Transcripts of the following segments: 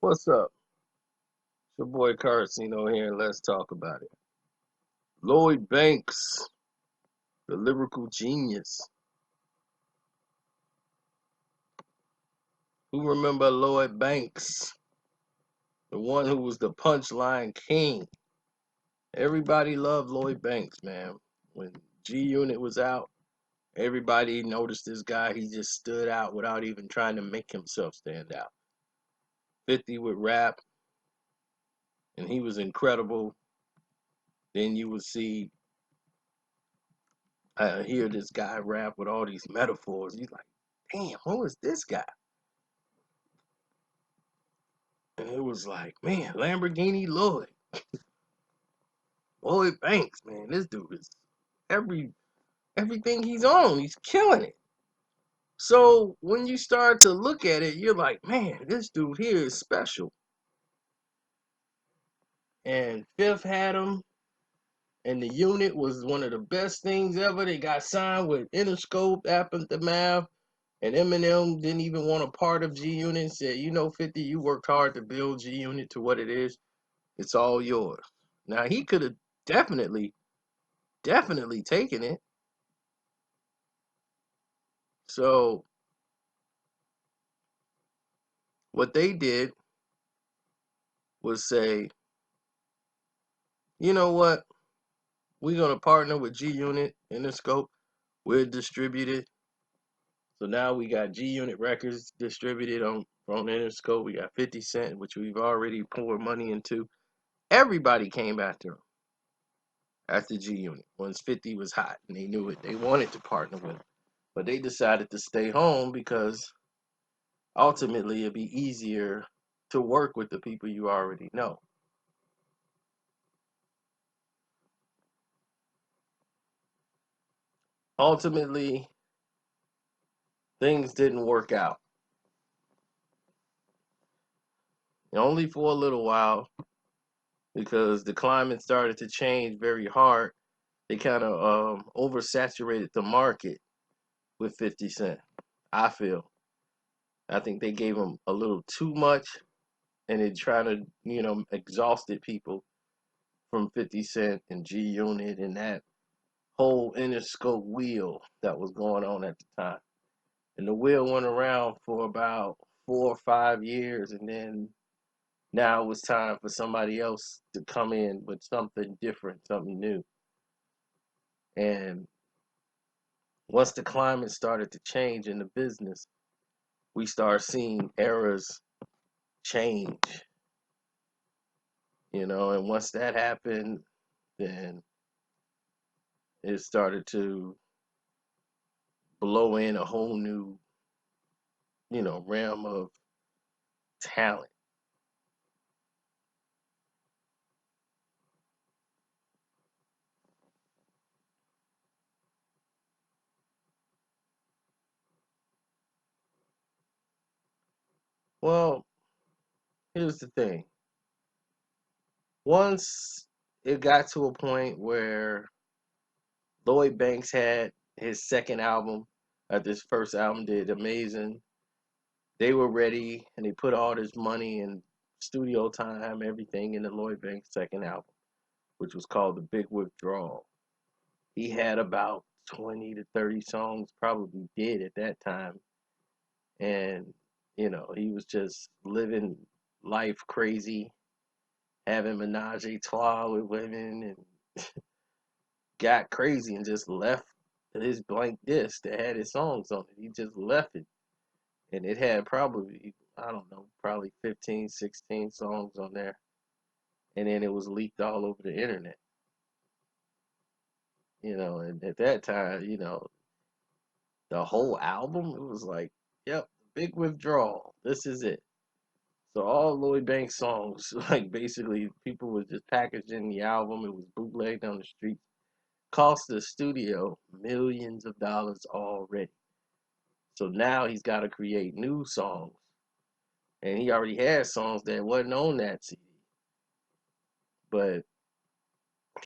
What's up? It's your boy Carcino here, and let's talk about it. Lloyd Banks, the lyrical genius. Who remember Lloyd Banks? The one who was the punchline king. Everybody loved Lloyd Banks, man. When G Unit was out, everybody noticed this guy. He just stood out without even trying to make himself stand out. 50 would rap, and he was incredible. Then you would see, hear this guy rap with all these metaphors. He's like, damn, who is this guy? And it was like, man, Lamborghini Lloyd Banks, man, this dude is everything he's on, he's killing it. So when you start to look at it, you're like, man, this dude here is special. And Fifth had him, and the unit was one of the best things ever. They got signed with Interscope, Aftermath, and Eminem didn't even want a part of G Unit. Said, 50, you worked hard to build G Unit to what it is. It's all yours. Now he could have definitely taken it. So what they did was say, you know what? We're gonna partner with G Unit Interscope. We're distributed. So now we got G Unit Records distributed on Interscope. We got 50 Cent, which we've already poured money into. Everybody came after G Unit once 50 was hot, and they knew it. They wanted to partner with him, but they decided to stay home because ultimately it'd be easier to work with the people you already know. Ultimately, things didn't work out. Only for a little while, because the climate started to change very hard. They kind of oversaturated the market with 50 Cent. I feel. I think they gave him a little too much, and it tried to, exhausted people from 50 Cent and G Unit and that whole Interscope wheel that was going on at the time. And the wheel went around for about 4 or 5 years, and then now it was time for somebody else to come in with something different, something new. And once the climate started to change in the business, we start seeing eras change, and once that happened, then it started to blow in a whole new, realm of talent. Well, here's the thing. Once it got to a point where Lloyd Banks had his second album, this first album did amazing. They were ready and they put all this money and studio time, everything in the Lloyd Banks second album, which was called The Big Withdrawal. He had about 20 to 30 songs, probably did at that time. And, he was just living life crazy, having menage a trois with women, and got crazy and just left his blank disc that had his songs on it. He just left it. And it had probably, I don't know, probably 15, 16 songs on there. And then it was leaked all over the internet. And at that time, the whole album, it was like, yep, Big Withdrawal. This is it. So all Lloyd Banks songs, like basically people were just packaging the album. It was bootlegged on the streets. Cost the studio millions of dollars already. So now he's got to create new songs. And he already had songs that wasn't on that CD. But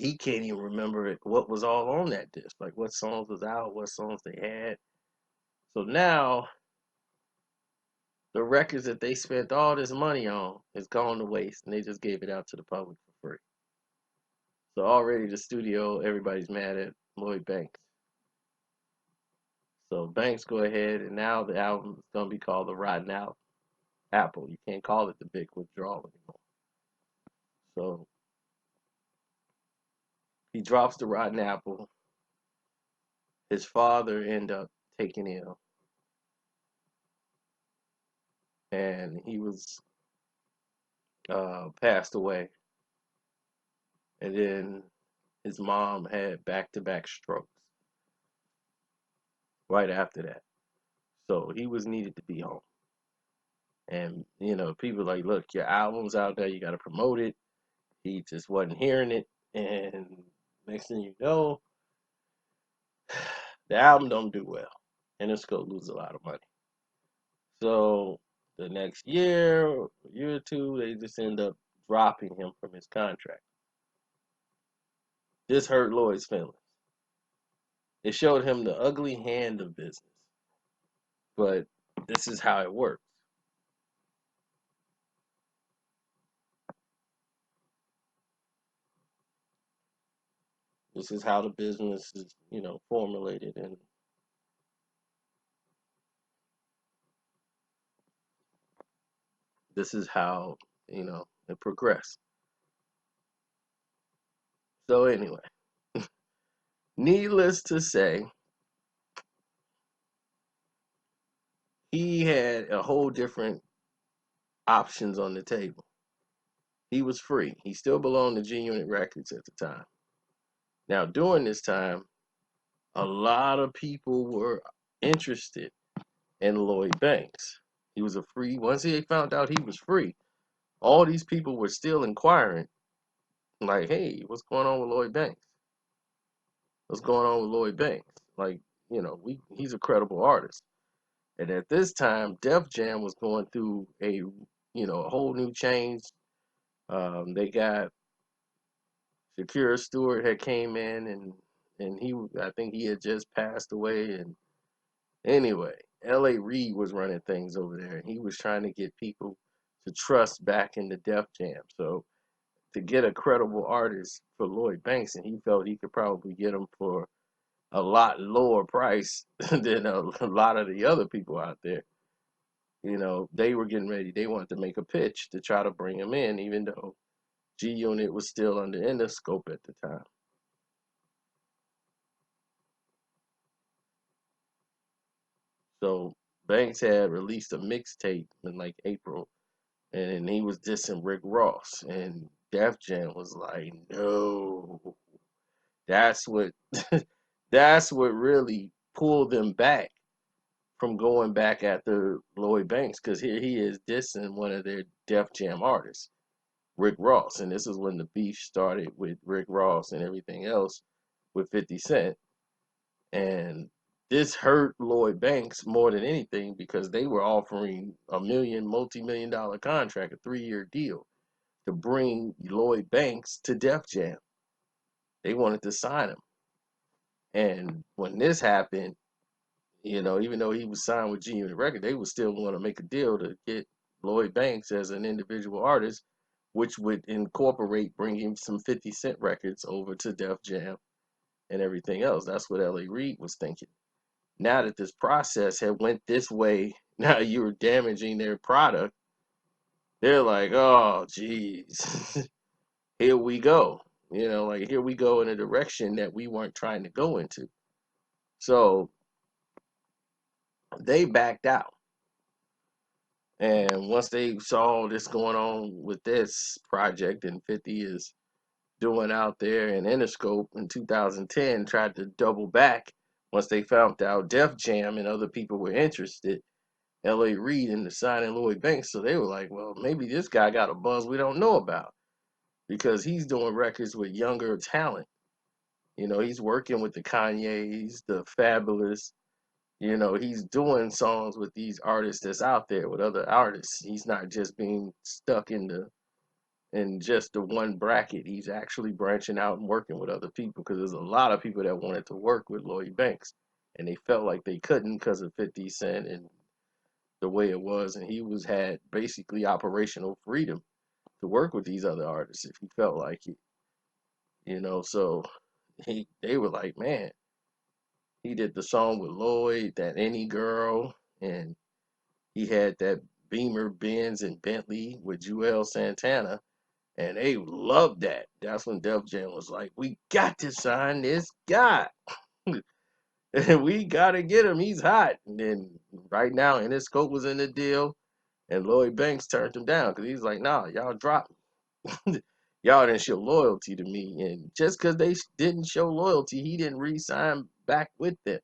he can't even remember what was all on that disc. Like what songs was out, what songs they had. So now the records that they spent all this money on is gone to waste, and they just gave it out to the public for free. So already the studio, everybody's mad at Lloyd Banks. So Banks go ahead, and now the album is gonna be called The Rotten Apple. You can't call it The Big Withdrawal anymore. So he drops The Rotten Apple. His father ended up taking ill, and he was passed away. And then his mom had back-to-back strokes right after that. So he was needed to be home. And, people like, look, your album's out there, you got to promote it. He just wasn't hearing it. And next thing you know, the album don't do well. And it's going to lose a lot of money. So the next year or two, they just end up dropping him from his contract. This hurt Lloyd's feelings. It showed him the ugly hand of business. But this is how it works. This is how the business is, formulated, and this is how, it progressed. So anyway, needless to say, he had a whole different options on the table. He was free. He still belonged to G Unit Records at the time. Now, during this time, a lot of people were interested in Lloyd Banks. He was a free, once he found out he was free, all these people were still inquiring, like, hey, what's going on with Lloyd Banks? What's going on with Lloyd Banks? Like, he's a credible artist. And at this time, Def Jam was going through a whole new change. They got Shakira Stewart had came in, and I think he had just passed away. And anyway, L.A. Reid was running things over there, and he was trying to get people to trust back in the Def Jam. So to get a credible artist for Lloyd Banks, and he felt he could probably get him for a lot lower price than a lot of the other people out there. They were getting ready. They wanted to make a pitch to try to bring him in, even though G Unit was still under Interscope at the time. So Banks had released a mixtape in like April, and he was dissing Rick Ross, and Def Jam was like, no, that's what that's what really pulled them back from going back after Lloyd Banks, because here he is dissing one of their Def Jam artists, Rick Ross. And this is when the beef started with Rick Ross and everything else with 50 Cent. And this hurt Lloyd Banks more than anything, because they were offering a multi-million dollar contract, a 3-year deal, to bring Lloyd Banks to Def Jam. They wanted to sign him. And when this happened, even though he was signed with G Unit Record, they would still want to make a deal to get Lloyd Banks as an individual artist, which would incorporate bringing some 50 Cent records over to Def Jam and everything else. That's what L.A. Reid was thinking. Now that this process had went this way, now you were damaging their product. They're like, oh, geez, here we go. Here we go in a direction that we weren't trying to go into. So they backed out. And once they saw this going on with this project, and 50 is doing out there in Interscope in 2010, tried to double back once they found out Def Jam and other people were interested, L.A. Reid into signing Lloyd Banks. So they were like, well, maybe this guy got a buzz we don't know about, because he's doing records with younger talent. He's working with the Kanye's, the Fabulous. He's doing songs with these artists that's out there with other artists. He's not just being stuck in just the one bracket. He's actually branching out and working with other people, because there's a lot of people that wanted to work with Lloyd Banks, and they felt like they couldn't because of 50 Cent and the way it was, and he had basically operational freedom to work with these other artists if he felt like it, you know. So they were like, man, he did the song with Lloyd, that Any Girl, and he had that Beamer, Benz, and Bentley with Joel Santana, and they loved that. That's when Def Jam was like, we got to sign this guy. And we gotta get him. He's hot. And then right now, Interscope was in the deal, and Lloyd Banks turned him down because he's like, nah, y'all drop me. Y'all didn't show loyalty to me. And just because they didn't show loyalty, he didn't re-sign back with them.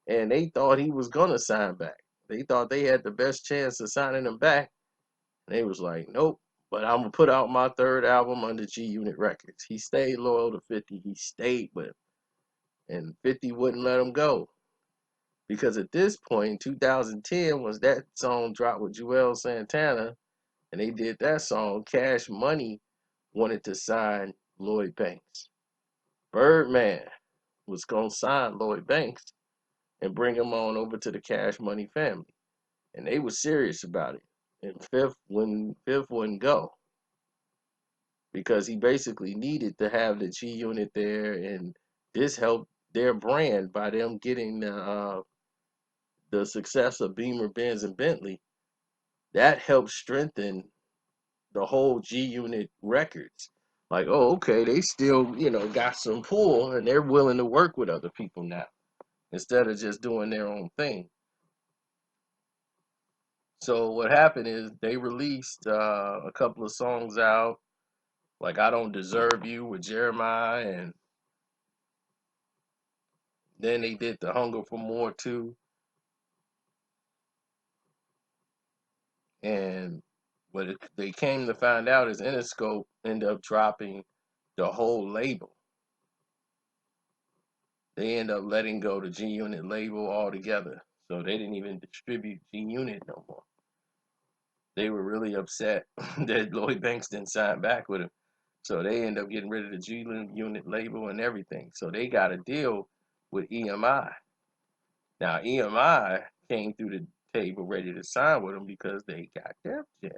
And they thought he was gonna sign back. They thought they had the best chance of signing him back. And they was like, nope. But I'm gonna put out my third album under G Unit Records. He stayed loyal to 50. He stayed with him. And 50 wouldn't let him go. Because at this point, 2010, was that song dropped with Joel Santana, and they did that song, Cash Money wanted to sign Lloyd Banks. Birdman was going to sign Lloyd Banks and bring him on over to the Cash Money family. And they were serious about it. And Fifth wouldn't go because he basically needed to have the G Unit there, and this helped their brand by them getting the success of Beamer, Benz, and Bentley. That helped strengthen the whole G Unit records. Like, oh, okay, they still, got some pull and they're willing to work with other people now instead of just doing their own thing. So what happened is they released a couple of songs out, like I Don't Deserve You with Jeremiah, and then they did The Hunger for More too. And they came to find out is Interscope ended up dropping the whole label. They end up letting go the G Unit label altogether. So they didn't even distribute G Unit no more. They were really upset that Lloyd Banks didn't sign back with him. So they end up getting rid of the G Unit label and everything. So they got a deal with EMI. Now EMI came through the table ready to sign with them because they got Def Jam.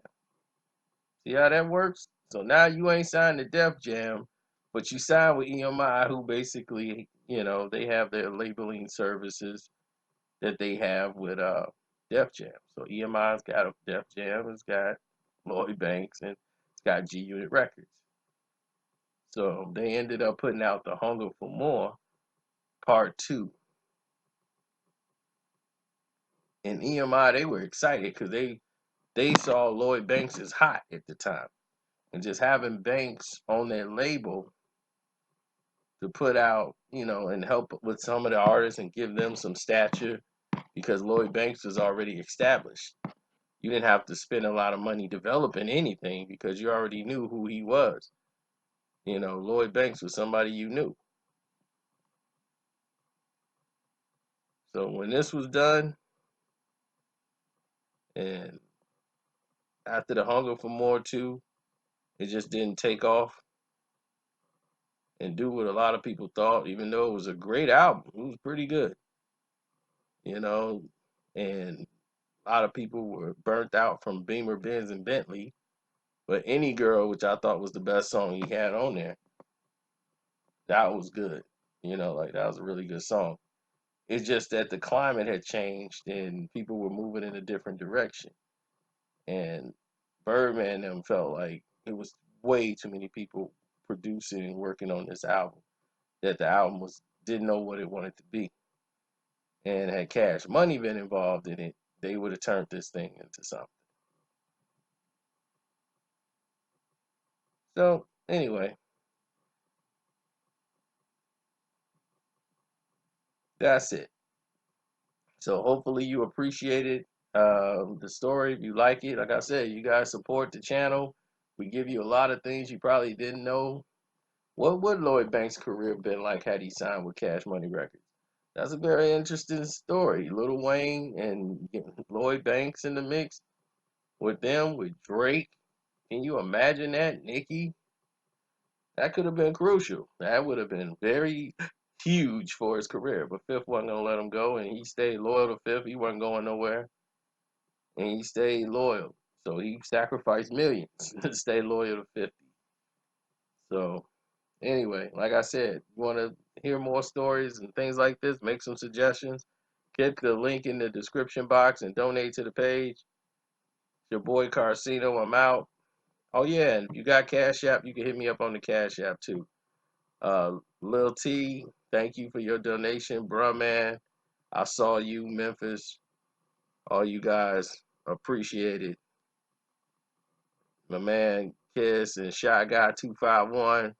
See how that works? So now you ain't signed to Def Jam, but you signed with EMI, who basically, they have their labeling services that they have with Def Jam. So EMI's got a Def Jam, it's got Lloyd Banks, and it's got G Unit Records. So they ended up putting out The Hunger for More Part 2. And EMI, they were excited because they saw Lloyd Banks as hot at the time. And just having Banks on their label to put out, and help with some of the artists and give them some stature because Lloyd Banks was already established. You didn't have to spend a lot of money developing anything because you already knew who he was. Lloyd Banks was somebody you knew. So when this was done, and after The Hunger for More too, it just didn't take off and do what a lot of people thought, even though it was a great album. It was pretty good, and a lot of people were burnt out from Beamer, Benz, and Bentley. But Any Girl, which I thought was the best song he had on there, that was good. Like that was a really good song. It's just that the climate had changed and people were moving in a different direction. And Birdman and them felt like it was way too many people producing and working on this album, that the album didn't know what it wanted to be. And had Cash Money been involved in it, they would have turned this thing into something. So anyway, that's it. So hopefully you appreciated the story. If you like it, like I said, you guys support the channel. We give you a lot of things you probably didn't know. What would Lloyd Banks' career been like had he signed with Cash Money Records? That's a very interesting story. Lil Wayne and Lloyd Banks in the mix with them, with Drake. Can you imagine that? Nicki? That could have been crucial. That would have been very huge for his career. But Fifth wasn't going to let him go, and he stayed loyal to Fifth. He wasn't going nowhere. and he stayed loyal. So he sacrificed millions to stay loyal to 50. So anyway, like I said, you want to hear more stories and things like this, make some suggestions, click the link in the description box and donate to the page. It's your boy Carcino. I'm out. Oh yeah, and if you got Cash App, you can hit me up on the Cash App too. Lil T, thank you for your donation, bruh man. I saw you, Memphis. All you guys, appreciate it. My man Kiss and Shy Guy 251.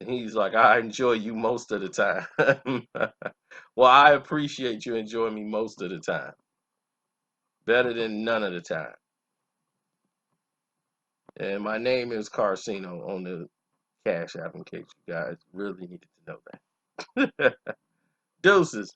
He's like, I enjoy you most of the time. Well, I appreciate you enjoying me most of the time. Better than none of the time. And my name is Carcino on the Cash App in case you guys really needed to know that. Deuces.